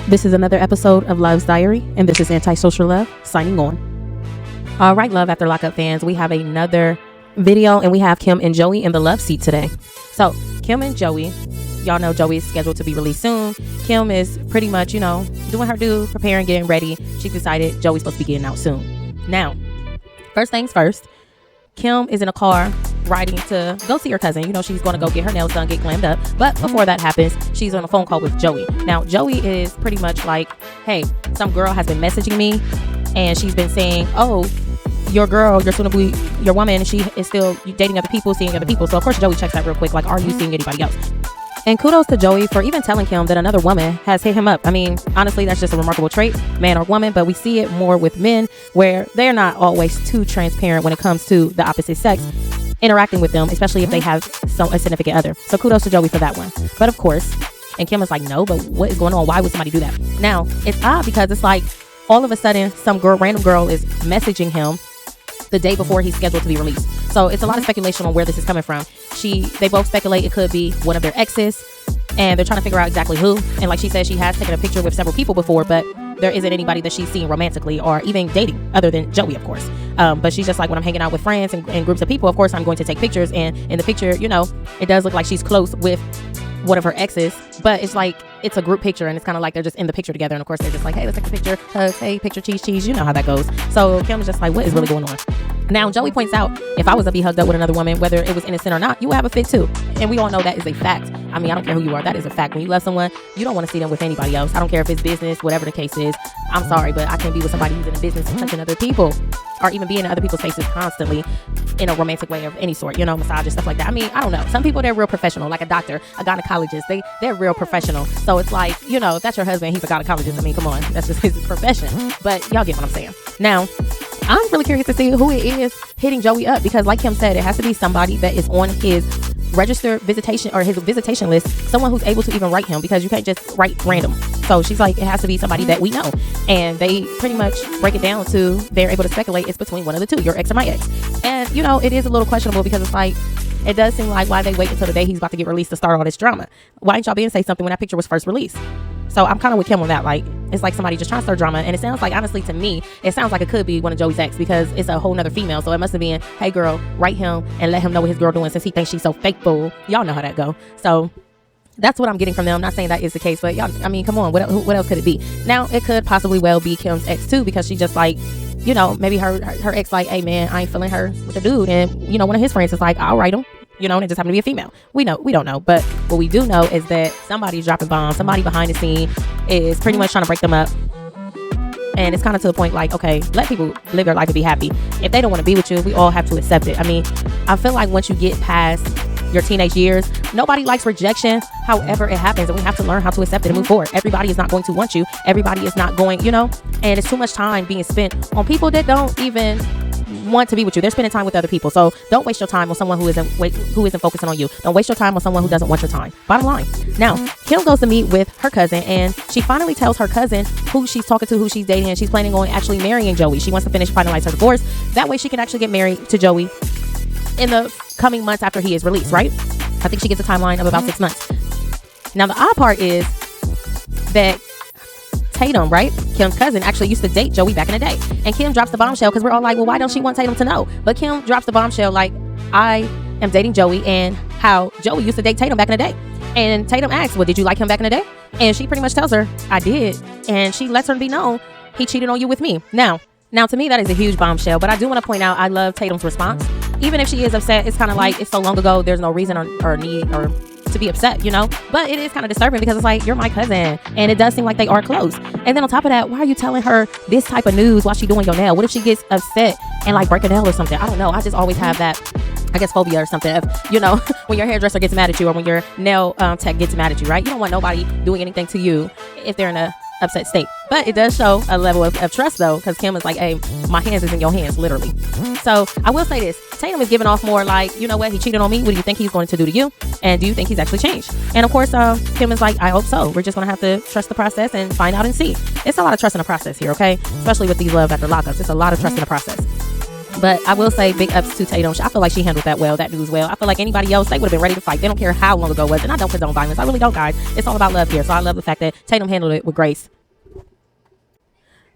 This is another episode of Love's Diary, and this is AntiSoSure Love signing on. All right, Love After Lockup fans, we have another video, and we have Kim and Joey in the love seat today. So Kim and Joey, y'all know Joey is scheduled to be released soon. Kim is pretty much, doing her due, preparing, getting ready. She decided Joey's supposed to be getting out soon. Now, first things first, Kim is in a car riding to go see her cousin. She's going to go get her nails done, get glammed up. But before that happens, she's on a phone call with Joey. Now, Joey is pretty much like, hey, some girl has been messaging me, and she's been saying, oh, your girl, your woman, she is still dating other people, seeing other people. So, of course, Joey checks that real quick, like, are you seeing anybody else? And kudos to Joey for even telling Kim that another woman has hit him up. I mean, honestly, that's just a remarkable trait, man or woman, but we see it more with men where they're not always too transparent when it comes to the opposite sex interacting with them, especially if they have a significant other. So kudos to Joey for that one. But of course, and Kim is like, no, but what is going on? Why would somebody do that? Now, it's odd because it's like all of a sudden some random girl is messaging him the day before he's scheduled to be released. So it's a lot of speculation on where this is coming from. They both speculate it could be one of their exes, and they're trying to figure out exactly who. And like she said, she has taken a picture with several people before, but there isn't anybody that she's seen romantically or even dating other than Joey, of course. But she's just like, when I'm hanging out with friends and groups of people, of course, I'm going to take pictures. And in the picture, it does look like she's close with one of her exes, but it's like, it's a group picture, and it's kind of like they're just in the picture together. And of course, they're just like, hey, let's take a picture. Hugs, hey, picture, cheese. You know how that goes. So Kim is just like, what is really going on? Now, Joey points out, if I was to be hugged up with another woman, whether it was innocent or not, you would have a fit too. And we all know that is a fact. I mean, I don't care who you are. That is a fact. When you love someone, you don't want to see them with anybody else. I don't care if it's business, whatever the case is. I'm sorry, but I can't be with somebody who's in the business of touching other people or even being in other people's faces constantly in a romantic way of any sort, massage and stuff like that. I mean, I don't know. Some people, they're real professional, like a doctor, a gynecologist. They're real professional. So it's like, if that's your husband, he's a gynecologist. I mean, come on. That's just his profession. But y'all get what I'm saying. Now, I'm really curious to see who it is hitting Joey up, because like Kim said, it has to be somebody that is on his registered visitation or his visitation list, someone who's able to even write him, because you can't just write random. So she's like, it has to be somebody that we know. And they pretty much break it down to, they're able to speculate it's between one of the two, your ex or my ex. And, it is a little questionable, because it's like, it does seem like, why they wait until the day he's about to get released to start all this drama? Why didn't y'all be and say something when that picture was first released? So I'm kind of with Kim on that. Like, it's like somebody just trying to start drama. And it sounds like, honestly, to me, it sounds like it could be one of Joey's ex, because it's a whole nother female. So it must have been, hey, girl, write him and let him know what his girl doing, since he thinks she's so faithful. Y'all know how that go. So that's what I'm getting from them. I'm not saying that is the case, but y'all, I mean, come on. What else could it be? Now, it could possibly well be Kim's ex, too, because she just like, maybe her ex like, hey, man, I ain't feeling her with the dude. And, one of his friends is like, I'll write him. And it just happened to be a female. We don't know. But what we do know is that somebody's dropping bombs. Somebody behind the scene is pretty much trying to break them up. And it's kind of to the point like, okay, let people live their life and be happy. If they don't want to be with you, we all have to accept it. I mean, I feel like once you get past your teenage years, nobody likes rejection. However, it happens, and we have to learn how to accept it and move forward. Everybody is not going to want you. Everybody is not going, and it's too much time being spent on people that don't even want to be with you. They're spending time with other people. So don't waste your time on someone who isn't focusing on you. Don't waste your time on someone who doesn't want your time. Bottom line. Now, Kim goes to meet with her cousin, and she finally tells her cousin who she's talking to, who she's dating, and she's planning on actually marrying Joey. She wants to finalize her divorce. That way she can actually get married to Joey in the coming months after he is released, right? I think she gets a timeline of about 6 months. Now, the odd part is that Tatum, right? Kim's cousin actually used to date Joey back in the day. And Kim drops the bombshell, because we're all like, well, why don't she want Tatum to know? But Kim drops the bombshell like, I am dating Joey, and how Joey used to date Tatum back in the day. And Tatum asks, well, did you like him back in the day? And she pretty much tells her, I did. And she lets her be known, he cheated on you with me. Now, to me, that is a huge bombshell. But I do want to point out, I love Tatum's response. Even if she is upset, it's kind of like, it's so long ago, there's no reason or need or to be upset, but it is kind of disturbing, because it's like, you're my cousin, and it does seem like they are close. And then on top of that, why are you telling her this type of news while she's doing your nail? What if she gets upset and like break a nail or something? I don't know. I just always have that, I guess, phobia or something of, when your hairdresser gets mad at you, or when your nail tech gets mad at you, right? You don't want nobody doing anything to you if they're in a upset state. But it does show a level of trust, though, because Kim is like, hey, my hands is in your hands, literally. So I will say this, Tatum is giving off more like, you know what, he cheated on me. What do you think he's going to do to you? And do you think he's actually changed? And of course, Kim is like, I hope so. We're just going to have to trust the process and find out and see. It's a lot of trust in the process here, okay? Especially with these love after lockups. It's a lot of trust in the process. But I will say big ups to Tatum. I feel like she handled that news well. I feel like anybody else, they would have been ready to fight. They don't care how long ago it was. And I don't condone violence. I really don't, guys. It's all about love here. So I love the fact that Tatum handled it with grace.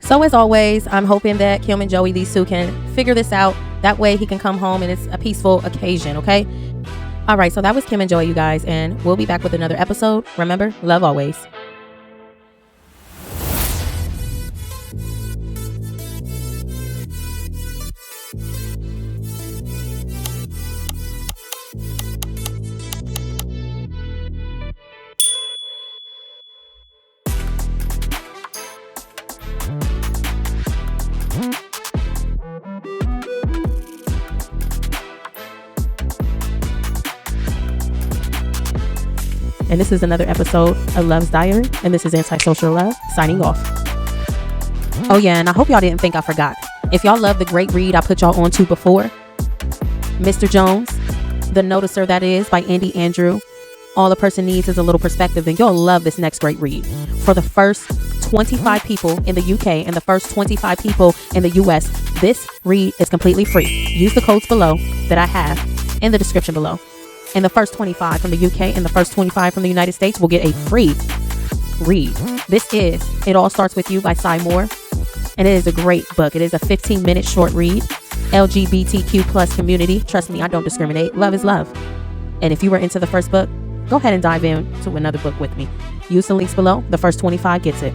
So as always, I'm hoping that Kim and Joey, these two, can figure this out. That way he can come home and it's a peaceful occasion, okay? All right, so that was Kim and Joey, you guys, and we'll be back with another episode. Remember, love always. And this is another episode of Love's Diary. And this is AntiSoSure Love, signing off. Oh yeah, and I hope y'all didn't think I forgot. If y'all love the great read I put y'all on to before, Mr. Jones, The Noticer, that is, by Andy Andrew. All a person needs is a little perspective, then you'll love this next great read. For the first 25 people in the UK and the first 25 people in the US, this read is completely free. Use the codes below that I have in the description below. And the first 25 from the UK and the first 25 from the United States will get a free read. This is It All Starts With You by Cy Moore. And it is a great book. It is a 15-minute short read. LGBTQ plus community. Trust me, I don't discriminate. Love is love. And if you were into the first book, go ahead and dive into another book with me. Use the links below. The first 25 gets it.